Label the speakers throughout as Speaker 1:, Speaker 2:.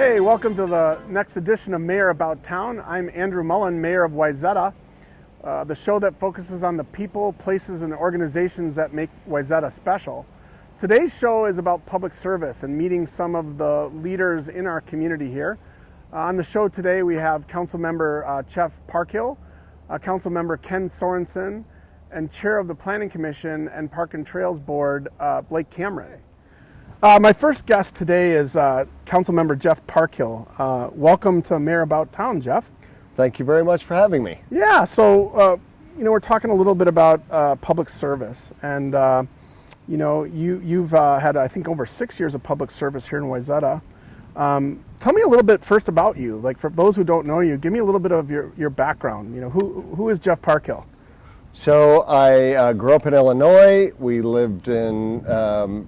Speaker 1: Hey, welcome to the next edition of Mayor About Town. I'm Andrew Mullen, Mayor of Wayzata, the show that focuses on the people, places, and organizations that make Wayzata special. Today's show is about public service and meeting some of the leaders in our community here. On the show today, we have Council Member Jeff Parkhill, Council Member Ken Sorensen, and Chair of the Planning Commission and Park and Trails Board, Blake Cameron. My first guest today is Council Member Jeff Parkhill. Welcome to Mayor About Town, Jeff.
Speaker 2: Thank you very much for having me.
Speaker 1: Yeah, so we're talking a little bit about public service, and you've had, I think, over 6 years of public service here in Wayzata. Tell me a little bit first about you. Like, for those who don't know you, give me a little bit of your background. You know, who is Jeff Parkhill?
Speaker 2: So I grew up in Illinois. We lived in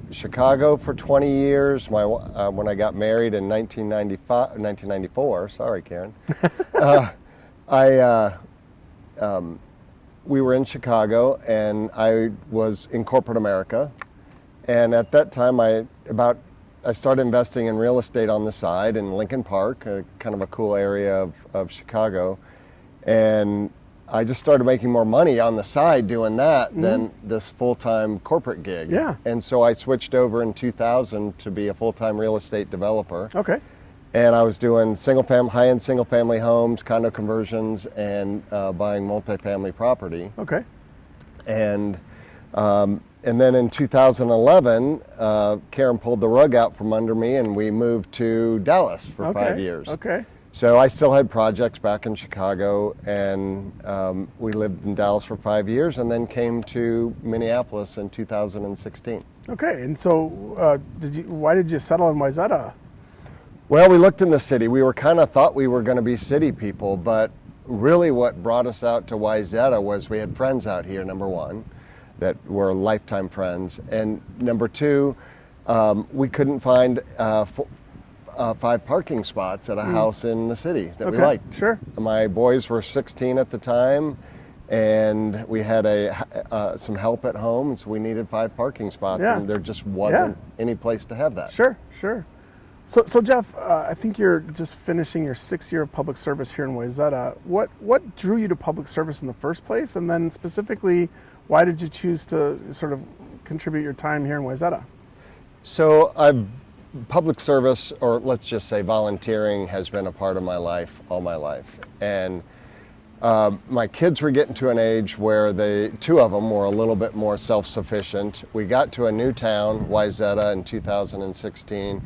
Speaker 2: Chicago for 20 years. When I got married in 1994, sorry, Karen, we were in Chicago, and I was in corporate America. And at that time, I started investing in real estate on the side in Lincoln Park, kind of a cool area of Chicago. And I just started making more money on the side doing that than this full-time corporate gig.
Speaker 1: Yeah.
Speaker 2: And so I switched over in 2000 to be a full-time real estate developer.
Speaker 1: Okay.
Speaker 2: And I was doing high-end single-family homes, condo conversions, and buying multifamily property.
Speaker 1: Okay.
Speaker 2: And then in 2011, Karen pulled the rug out from under me, and we moved to Dallas for 5 years.
Speaker 1: Okay.
Speaker 2: So I still had projects back in Chicago, and we lived in Dallas for 5 years, and then came to Minneapolis in 2016.
Speaker 1: Okay, and so why did you settle in Wayzata?
Speaker 2: Well, we looked in the city. We thought we were going to be city people, but really what brought us out to Wayzata was we had friends out here, number one, that were lifetime friends, and number two, we couldn't find 5 parking spots at a house in the city that we liked.
Speaker 1: Sure.
Speaker 2: My boys were 16 at the time, and we had some help at home, so we needed 5 parking spots, and there just wasn't any place to have that.
Speaker 1: Sure. So Jeff, I think you're just finishing your 6th year of public service here in Wayzata. What drew you to public service in the first place, and then specifically, why did you choose to sort of contribute your time here in Wayzata?
Speaker 2: So public service, or let's just say volunteering, has been a part of my life all my life. And my kids were getting to an age where 2 of them were a little bit more self-sufficient. We got to a new town, Wayzata, in 2016,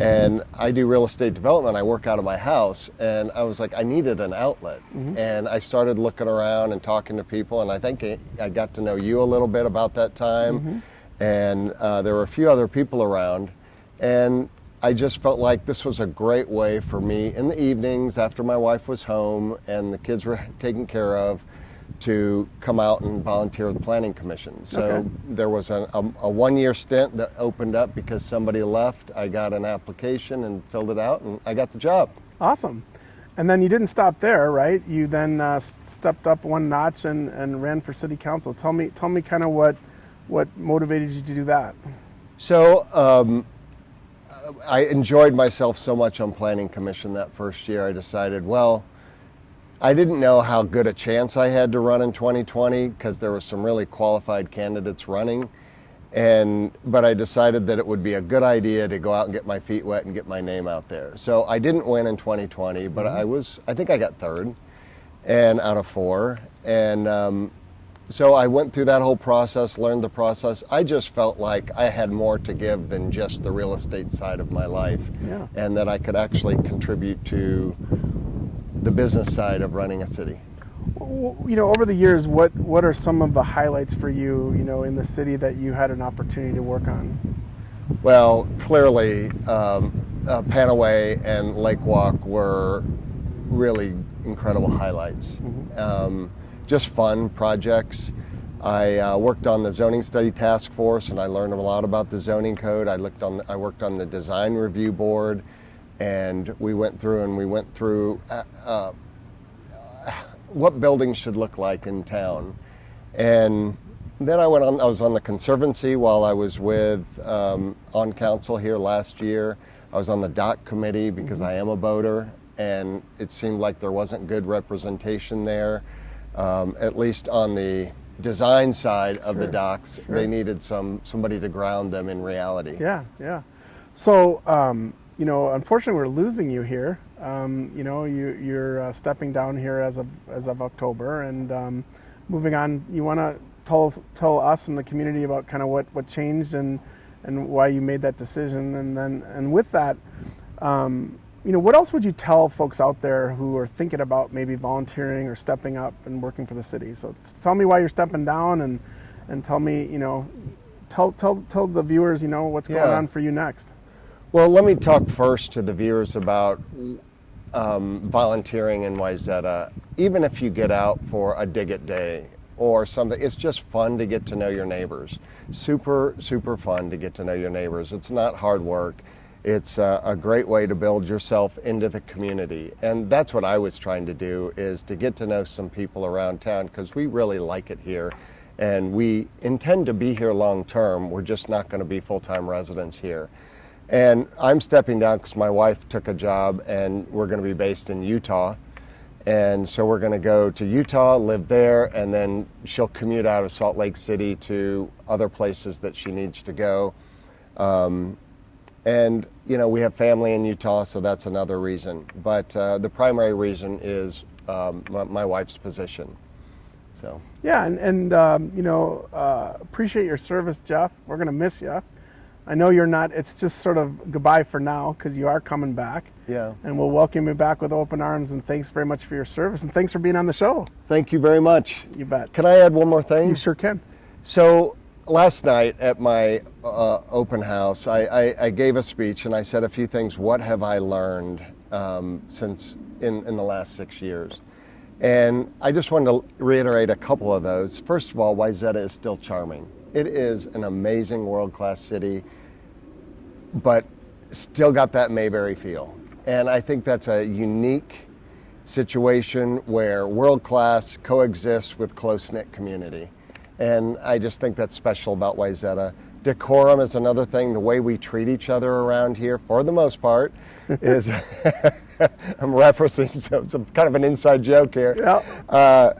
Speaker 2: and I do real estate development. I work out of my house, and I was like, I needed an outlet. And I started looking around and talking to people, and I think I got to know you a little bit about that time. And there were a few other people around. And I just felt like this was a great way for me in the evenings after my wife was home and the kids were taken care of to come out and volunteer with the Planning Commission. So there was a 1-year stint that opened up because somebody left. I got an application and filled it out, and I got the job.
Speaker 1: Awesome. And then you didn't stop there, right? You then stepped up one notch and ran for city council. Tell me kind of what motivated you to do that.
Speaker 2: So I enjoyed myself so much on Planning Commission that first year. I decided, well, I didn't know how good a chance I had to run in 2020 because there were some really qualified candidates running. But I decided that it would be a good idea to go out and get my feet wet and get my name out there. So I didn't win in 2020, but I think I got 3rd and out of 4. And so I went through that whole process, learned the process. I just felt like I had more to give than just the real estate side of my life, and that I could actually contribute to the business side of running a city.
Speaker 1: You know, over the years, what are some of the highlights for you, in the city that you had an opportunity to work on?
Speaker 2: Well, clearly, Panaway and Lake Walk were really incredible highlights. Just fun projects. I worked on the zoning study task force, and I learned a lot about the zoning code. I worked on the design review board, and we went through what buildings should look like in town. And then I was on the Conservancy while I was on council here last year. I was on the dock committee because I am a boater, and it seemed like there wasn't good representation there, at least on the design side of the docks. They needed somebody to ground them in reality.
Speaker 1: Yeah. So, unfortunately, we're losing you here. You're stepping down here as of October, and moving on. You want to tell us and the community about kind of what changed and why you made that decision, and with that, what else would you tell folks out there who are thinking about maybe volunteering or stepping up and working for the city? So tell me why you're stepping down, and tell me, tell the viewers, what's going on for you next.
Speaker 2: Well, let me talk first to the viewers about volunteering in Wayzata. Even if you get out for a dig it day or something, it's just fun to get to know your neighbors. Super, super fun to get to know your neighbors. It's not hard work. It's a great way to build yourself into the community. And that's what I was trying to do, is to get to know some people around town, because we really like it here. And we intend to be here long term. We're just not going to be full-time residents here. And I'm stepping down because my wife took a job, and we're going to be based in Utah. And so we're going to go to Utah, live there, and then she'll commute out of Salt Lake City to other places that she needs to go. And, we have family in Utah, so that's another reason. But the primary reason is my wife's position. So.
Speaker 1: Yeah, and appreciate your service, Jeff. We're going to miss you. I know you're not, it's just sort of goodbye for now, because you are coming back.
Speaker 2: Yeah.
Speaker 1: And we'll welcome you back with open arms, and thanks very much for your service, and thanks for being on the show.
Speaker 2: Thank you very much.
Speaker 1: You bet.
Speaker 2: Can I add one more thing?
Speaker 1: You sure can.
Speaker 2: So last night at my open house, I gave a speech, and I said a few things. What have I learned since in the last 6 years? And I just wanted to reiterate a couple of those. First of all, Wayzata is still charming. It is an amazing world-class city, but still got that Mayberry feel. And I think that's a unique situation where world-class coexists with close-knit community. And I just think that's special about Wayzata. Decorum is another thing. The way we treat each other around here, for the most part, is I'm referencing some kind of an inside joke here.
Speaker 1: Yeah.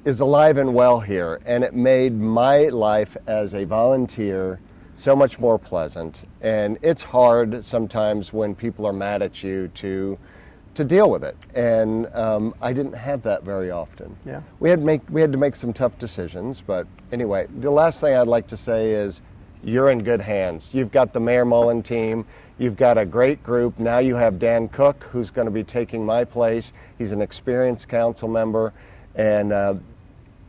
Speaker 2: Is alive and well here, and it made my life as a volunteer so much more pleasant. And it's hard sometimes when people are mad at you to deal with it, and I didn't have that very often.
Speaker 1: Yeah.
Speaker 2: We had to make some tough decisions, but anyway, the last thing I'd like to say is you're in good hands. You've got the Mayor Mullen team. You've got a great group. Now you have Dan Cook, who's going to be taking my place. He's an experienced council member, and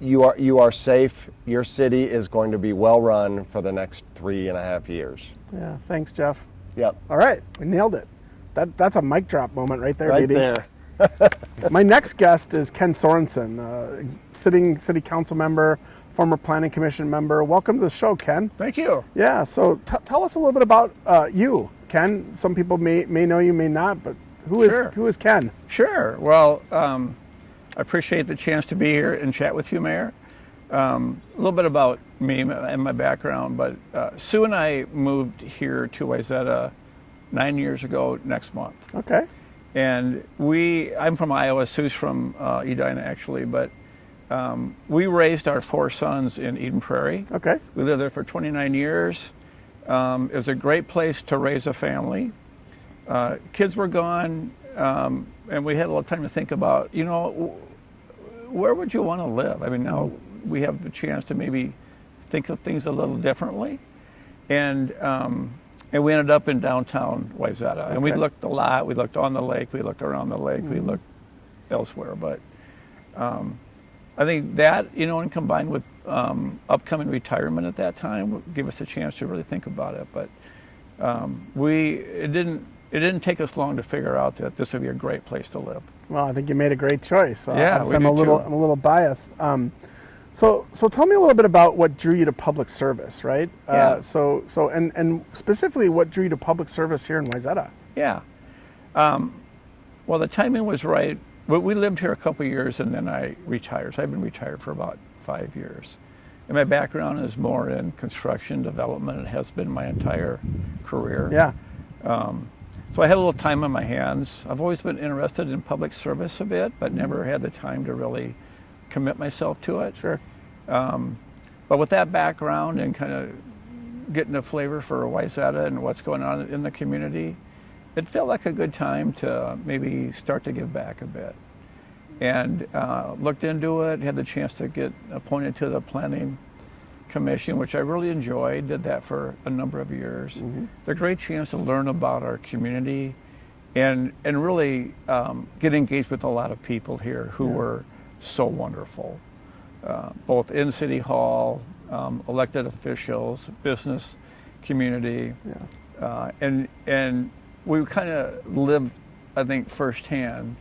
Speaker 2: you are safe. Your city is going to be well run for the next 3.5 years.
Speaker 1: Yeah, thanks, Jeff.
Speaker 2: Yep.
Speaker 1: All right, we nailed it. That's a mic drop moment right there,
Speaker 2: Right
Speaker 1: baby.
Speaker 2: there.
Speaker 1: My next guest is Ken Sorensen, sitting city council member, former planning commission member. Welcome to the show, Ken.
Speaker 3: Thank you.
Speaker 1: Yeah, so tell us a little bit about you, Ken. Some people may know you, may not, but who is Ken?
Speaker 3: Sure. Well, I appreciate the chance to be here and chat with you, Mayor. A little bit about me and my background, but Sue and I moved here to Wayzata 9 years ago next month.
Speaker 1: Okay.
Speaker 3: And I'm from Iowa, Sue's from Edina actually, but we raised our 4 sons in Eden Prairie.
Speaker 1: Okay.
Speaker 3: We lived there for 29 years. It was a great place to raise a family. Kids were gone, and we had a little time to think about, where would you want to live? I mean, now we have the chance to maybe think of things a little differently. And we ended up in downtown Wayzata. Okay. And we looked a lot. We looked on the lake. We looked around the lake. Mm-hmm. We looked elsewhere. But I think that, and combined with upcoming retirement at that time, would give us a chance to really think about it. But it didn't take us long to figure out that this would be a great place to live.
Speaker 1: Well, I think you made a great choice.
Speaker 3: Yeah,
Speaker 1: I'm a little biased. So tell me a little bit about what drew you to public service, right?
Speaker 3: Yeah.
Speaker 1: And specifically, what drew you to public service here in Wayzata?
Speaker 3: Yeah. Well, the timing was right. We lived here a couple of years, and then I retired. So I've been retired for about 5 years. And my background is more in construction development. It has been my entire career.
Speaker 1: Yeah.
Speaker 3: So I had a little time on my hands. I've always been interested in public service a bit, but never had the time to really commit myself to it.
Speaker 1: Sure.
Speaker 3: But with that background and kind of getting a flavor for Wayzata and what's going on in the community, it felt like a good time to maybe start to give back a bit. And looked into it, had the chance to get appointed to the Planning Commission, which I really enjoyed, did that for a number of years. It's a great chance to learn about our community and really get engaged with a lot of people here who were so wonderful, both in City Hall, elected officials, business community, and we kind of lived, I think, firsthand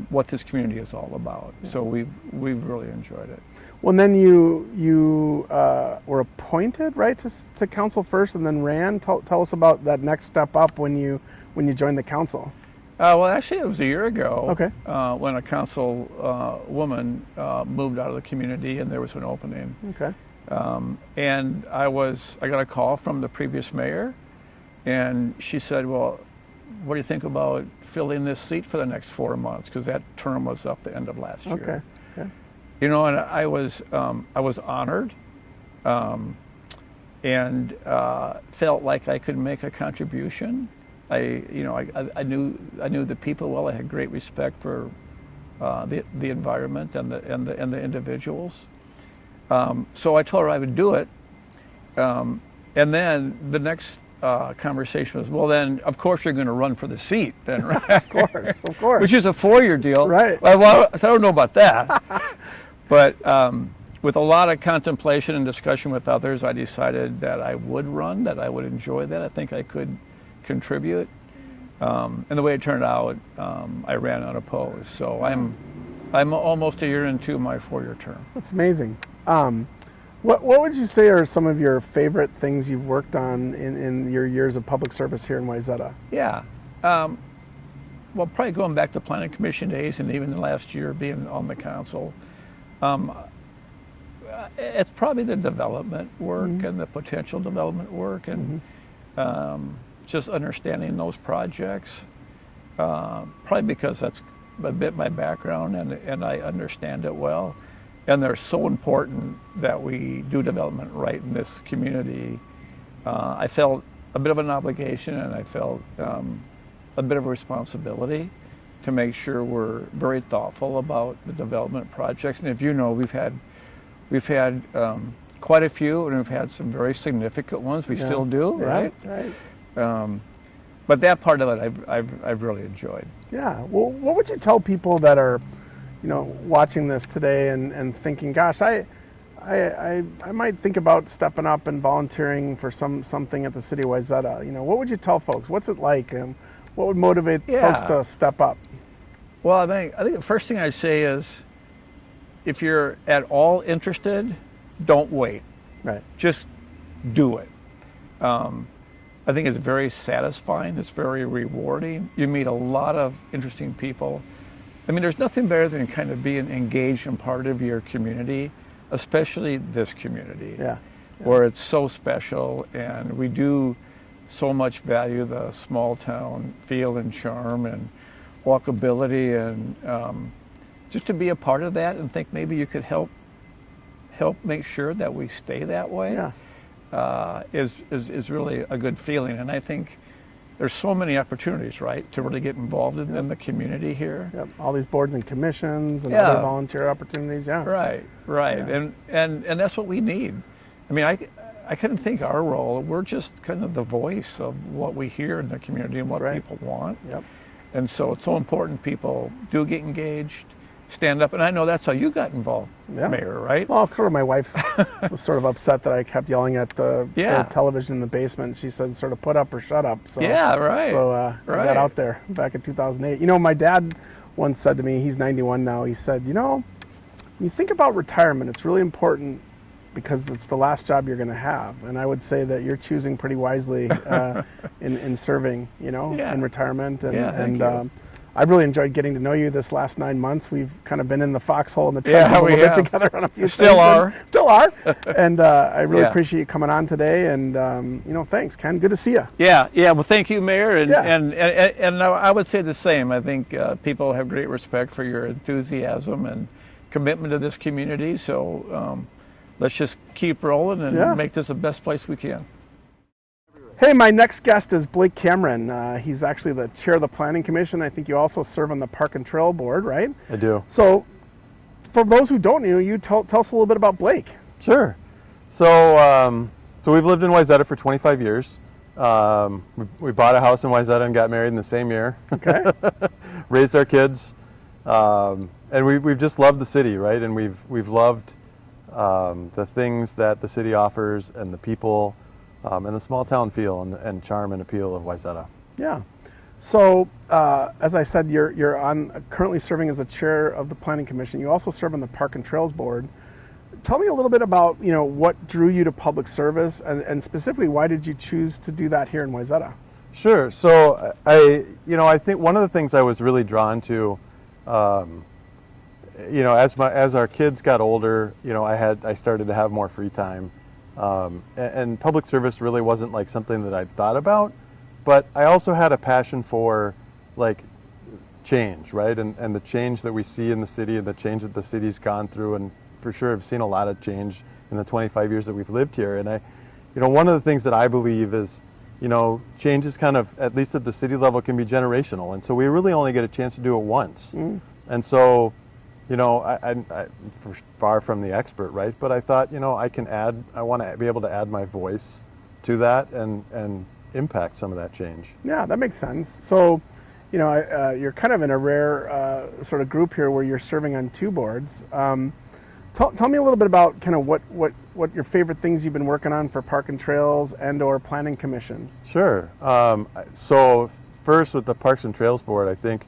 Speaker 3: what this community is all about. So we've really enjoyed it.
Speaker 1: Well, and then you were appointed, right, to council first, and then ran. Tell us about that next step up when you joined the council.
Speaker 3: Well, actually, it was a year ago.
Speaker 1: Okay.
Speaker 3: When a council woman moved out of the community, and there was an opening.
Speaker 1: Okay.
Speaker 3: And I got a call from the previous mayor, and she said, "Well, what do you think about filling this seat for the next 4 months?" Because that term was up the end of last year.
Speaker 1: Okay.
Speaker 3: You know, and I was honored, and felt like I could make a contribution. I knew the people well. I had great respect for the environment and the individuals. So I told her I would do it, and then the next conversation was, well, then of course you're going to run for the seat, then, right?
Speaker 1: Of course.
Speaker 3: Which is a 4-year deal,
Speaker 1: right?
Speaker 3: Well, I don't know about that, but with a lot of contemplation and discussion with others, I decided that I would run, that I would enjoy that. I think I could contribute, and the way it turned out, I ran unopposed. So I'm almost a year into my 4-year term.
Speaker 1: That's amazing. What would you say are some of your favorite things you've worked on in your years of public service here in Wayzata?
Speaker 3: Yeah. Well, probably going back to Planning Commission days and even the last year being on the council, it's probably the development work and the potential development work and just understanding those projects, probably because that's a bit my background and I understand it well. And they're so important that we do development right in this community. I felt a bit of an obligation, and I felt a bit of a responsibility to make sure we're very thoughtful about the development projects. And if you know, we've had quite a few, and we've had some very significant ones. We still do, right?
Speaker 1: Right.
Speaker 3: But that part of it, I've really enjoyed.
Speaker 1: Yeah. Well, what would you tell people that are, watching this today and thinking, gosh, I might think about stepping up and volunteering for something at the city of Wayzata. What would you tell folks? What's it like, and what would motivate folks to step up?
Speaker 3: Well, I think the first thing I'd say is, if you're at all interested, don't wait.
Speaker 1: Right.
Speaker 3: Just do it. I think it's very satisfying. It's very rewarding. You meet a lot of interesting people. I mean, there's nothing better than kind of being engaged and part of your community, especially this community, where it's so special, and we do so much value the small town feel and charm and walkability, and just to be a part of that and think maybe you could help make sure that we stay that way is really a good feeling. And I think there's so many opportunities, right, to really get involved in the community here.
Speaker 1: Yep. All these boards and commissions and other volunteer opportunities. Yeah.
Speaker 3: Right. Yeah. And that's what we need. I mean, I couldn't think our role. We're just kind of the voice of what we hear in the community and what people want.
Speaker 1: Yep.
Speaker 3: And so it's so important people do get engaged, stand up. And I know that's how you got involved, Mayor, right?
Speaker 1: Well, sort of, my wife was sort of upset that I kept yelling at the television in the basement. She said, sort of, put up or shut up. So, I got out there back in 2008. My dad once said to me, he's 91 now, he said, when you think about retirement, it's really important because it's the last job you're going to have. And I would say that you're choosing pretty wisely in serving, in retirement. And I've really enjoyed getting to know you this last 9 months. We've kind of been in the foxhole and the trenches a little bit together on a few
Speaker 3: Still
Speaker 1: things.
Speaker 3: are.
Speaker 1: Still are. And I really
Speaker 3: Yeah.
Speaker 1: appreciate you coming on today. And, thanks, Ken. Good to see you.
Speaker 3: Yeah. Well, thank you, Mayor. And,
Speaker 1: Yeah.
Speaker 3: and I would say the same. I think people have great respect for your enthusiasm and commitment to this community. So let's just keep rolling and make this the best place we can.
Speaker 1: Hey, my next guest is Blake Cameron. He's actually the chair of the Planning Commission. I think you also serve on the Park and Trail Board, right?
Speaker 4: I do.
Speaker 1: So, for those who don't know you, tell us a little bit about Blake.
Speaker 4: Sure. So we've lived in Wayzata for 25 years. We bought a house in Wayzata and got married in the same year.
Speaker 1: Okay.
Speaker 4: Raised our kids, and we've just loved the city, right? And we've loved the things that the city offers and the people. And the small town feel and charm and appeal of Wayzata.
Speaker 1: Yeah. So, as I said, you're currently serving as the chair of the Planning Commission. You also serve on the Park and Trails Board. Tell me a little bit about what drew you to public service, and specifically why did you choose to do that here in Wayzata?
Speaker 4: Sure. So I think one of the things I was really drawn to, as our kids got older, I started to have more free time. And public service really wasn't like something that I'd thought about, but I also had a passion for like change, right? And the change that we see in the city and the change that the city's gone through, and for sure I've seen a lot of change in the 25 years that we've lived here. And one of the things that I believe is, change is kind of, at least at the city level, can be generational. And so we really only get a chance to do it once. And so, I'm far from the expert, right? But I thought, I want to be able to add my voice to that and impact some of that change.
Speaker 1: Yeah, that makes sense. So, you're kind of in a rare sort of group here where you're serving on two boards. Tell me a little bit about kind of what your favorite things you've been working on for Park and Trails and/or Planning Commission.
Speaker 4: Sure. So first, with the Parks and Trails Board, I think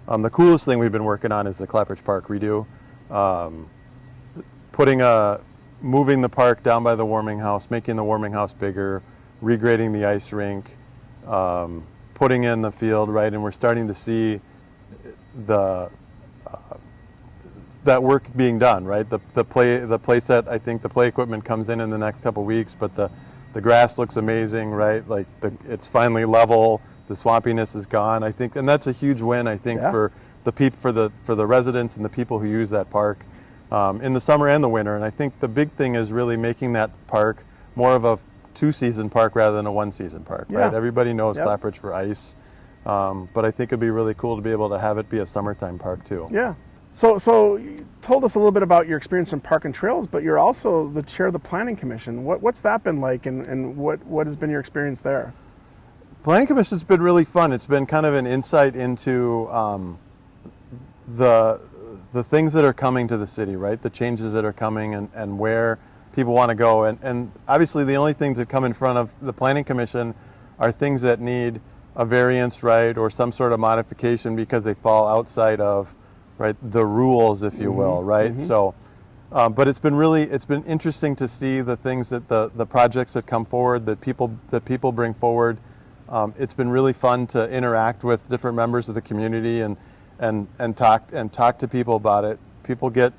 Speaker 4: the coolest thing we've been working on is the Clapperage Park redo. Moving the park down by the warming house, making the warming house bigger, regrading the ice rink, putting in the field, right? And we're starting to see that work being done, right? The play set, I think the play equipment comes in the next couple weeks, but the grass looks amazing, right? Like it's finally level. The swampiness is gone, I think, and that's a huge win, I think, for the residents and the people who use that park in the summer and the winter. And I think the big thing is really making that park more of a 2-season park rather than a 1-season park, right? Everybody knows Clapperage for ice, but I think it'd be really cool to be able to have it be a summertime park too.
Speaker 1: Yeah. So you told us a little bit about your experience in Park and Trails, but you're also the chair of the Planning Commission. What's that been like, and what has been your experience there?
Speaker 4: Planning Commission's been really fun. It's been kind of an insight into the things that are coming to the city, right? The changes that are coming and where people want to go. And obviously the only things that come in front of the Planning Commission are things that need a variance, right, or some sort of modification because they fall outside of, right, the rules, if you will, right? So, but it's been interesting to see the things that the projects that come forward, that people bring forward. It's been really fun to interact with different members of the community and talk to people about it. People get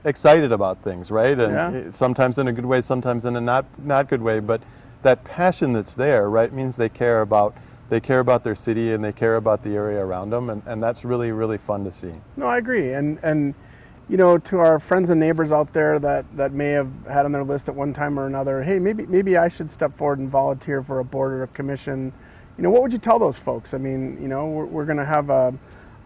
Speaker 4: excited about things, right? And sometimes in a good way, sometimes in a not good way. But that passion that's there, right, means they care about their city and they care about the area around them, and that's really, really fun to see.
Speaker 1: No, I agree. And to our friends and neighbors out there that may have had on their list at one time or another, hey, maybe I should step forward and volunteer for a board or a commission. What would you tell those folks? I mean, we're going to have a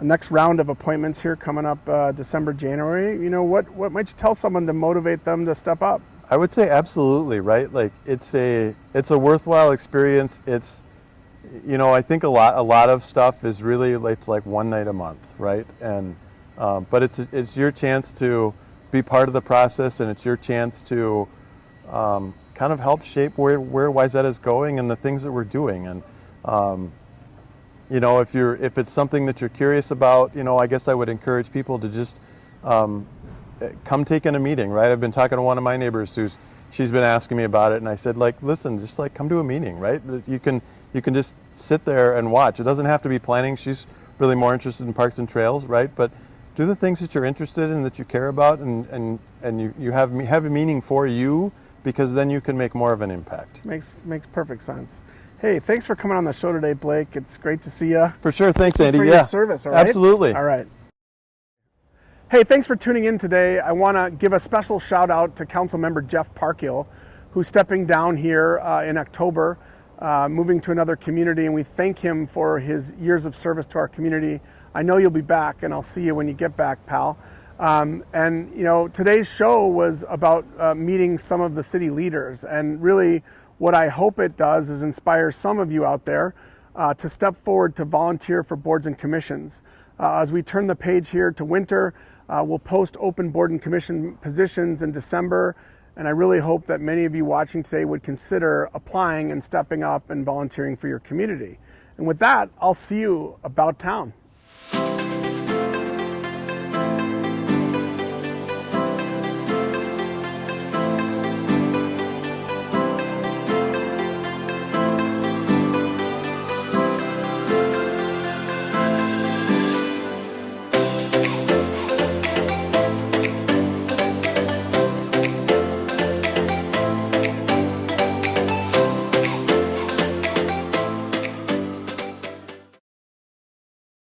Speaker 1: next round of appointments here coming up December, January. What might you tell someone to motivate them to step up?
Speaker 4: I would say absolutely, right? Like it's a worthwhile experience. It's, I think a lot of stuff is really, it's like one night a month, right? And but it's your chance to be part of the process, and it's your chance to kind of help shape where Wayzata is going and the things that we're doing. And if it's something that you're curious about, I guess I would encourage people to just come take in a meeting, right? I've been talking to one of my neighbors who's she's been asking me about it, and I said, like, listen, just like come to a meeting, right? That you can just sit there and watch. It doesn't have to be planning. She's really more interested in parks and trails, right? But do the things that you're interested in, that you care about, and you have a meaning for you, because then you can make more of an impact.
Speaker 1: Makes perfect sense. Hey, thanks for coming on the show today, Blake. It's great to see you.
Speaker 4: For sure. Thanks, Andy.
Speaker 1: For
Speaker 4: yeah.
Speaker 1: your service, all right?
Speaker 4: Absolutely.
Speaker 1: All right. Hey, thanks for tuning in today. I want to give a special shout out to Council Member Jeff Parkhill, who's stepping down here in October, moving to another community, and we thank him for his years of service to our community. I know you'll be back, and I'll see you when you get back, pal. And you know, today's show was about meeting some of the city leaders, and really what I hope it does is inspire some of you out there to step forward to volunteer for boards and commissions. As we turn the page here to winter, we'll post open board and commission positions in December, and I really hope that many of you watching today would consider applying and stepping up and volunteering for your community. And with that, I'll see you about town.